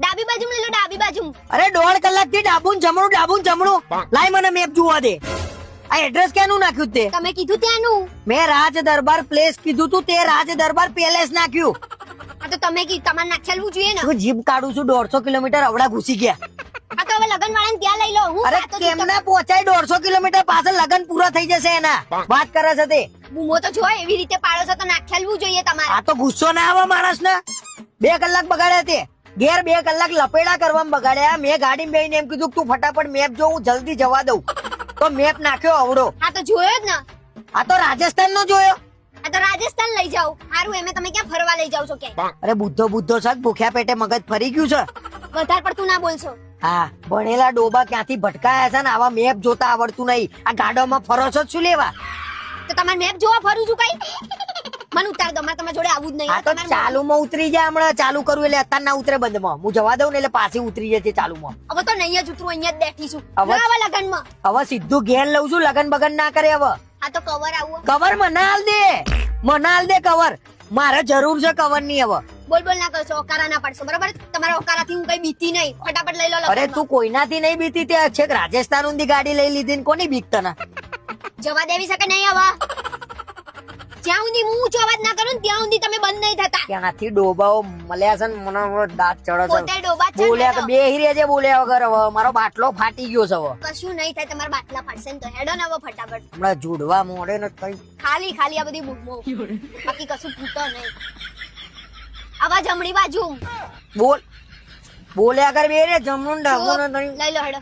ડાબી બાજુ લઈ લો, ડાબી બાજુ. અરે 1.5 કલાકથી ડાબું ને જમણું. લાય મને મેપ જોવા દે. આ એડ્રેસ ક્યાંનું નાખ્યું તે? તમે કીધું ત્યાંનું. મેં રાજ દરબાર પ્લેસ કીધું તું, તે રાજ દરબાર પેલેસ નાખ્યું. આ તો તમે કીધું, તમારે નાખેલવું જોઈએ ને. હું જીપ કાઢું છું 150 કિલોમીટર અવડા ઘૂસી ગયા. આ તો હવે લગન વાળાને ત્યાં લઈ લો. હું અરે આ તો કેમના પહોંચાય 150 કિલોમીટર પાછળ લગન પૂરા થઈ જશે એના. વાત કરે છે તે. બૂમો તો જો એવી રીતે પાડો છો તો નાખેલવું જોઈએ તમારે. આ તો ગુસ્સો ના આવે માણસ ને. 2 કલાક બગાડ્યા તે ઘેર 2 કલાક લપેડા કરવામાં બગાડ્યા. મેં ગાડી બેહીને એમ કીધું તું ફટાફટ મેપ જો, હું જલ્દી જવા દઉં. તો મેપ નાખ્યો અવડો. આ તો જોયો જ ને. આ તો રાજસ્થાન નો જોયો. આ તો રાજસ્થાન લઈ જાવ. હારું એમે તમે ક્યાં ફરવા લઈ જાવ છો કે? અરે બુદ્ધો છે, ભૂખ્યા પેટે મગજ ફરી ગયું છે. વધારે પડતું ના બોલશો. હા, ભણેલા ડોબા ક્યાંથી ભટકાયા છે ને આવા મેપ જોતા આવડતું નહીં. આ ગાડામાં ફરો છો શું લેવા? તો તમારે મેપ જોવા ફરું છું કઈ? મને ઉતાર દો, મારે તમારા જોડે આવું જ નહીં. આ તો ચાલુમાં ઉતરી જાય. હમણાં ચાલુ કરું એટલે અત્યારે ના ઉતરે બંધમાં. હું જવા દઉં ને એટલે પાછી ઉતરી જાય છે ચાલુમાં. હવે તો નહીં જ ઉતરું, અહીંયા જ બેઠી છું. હવે- ના આવા લગનમાં. હવે સીધું ઘેર લઉં છું. લગન બગન ના કરે હવે. આ તો કવર આવું. કવર મને હાલ દે. મને હાલ દે કવર. મારે જરૂર છે કવર ની હવે. બોલ બોલ ના કરશો, ઓકારા ના પાડશો, બરાબર? તમારા ઓકારાથી હું કઈ બીતી નહીં. ફટાફટ લઈ લો અરે લગનમાં. તું કોઈનાથી નહીં બીતી. તે છેક રાજસ્થાન ઊંધી ગાડી લઈ લીધી ને કોની બીક તને? જવા દેવી શકે નહીં હવે. જ્યાં સુધી હું ઊંચો અવાજ ના કરું ને ત્યાં સુધી તમે બંધ નહીં થતા. ક્યાંથી ડોબાઓ મળ્યા છે ને મને હમણાં દાંત ચડે પોતે છે. ડોબા જ છે ને બોલ્યા તો તો. બે હીરે છે, બોલ્યા વગર હવે મારો બાટલો ફાટી ગયો છે હવે. કશું નહીં થાય, તમારા બાટલા ફાટશે ને તો હેડો ને હવે ફટાફટ. હમણાં જોડવા મોડે ને કઈ. ખાલી ખાલી આ બધી બૂમો, બાકી કશું ફૂટો નહીં. આવા જમણી બાજુ બોલ્યા કર બે રે જમણું ડાબું ને તઈ. લઈ લો હેડો.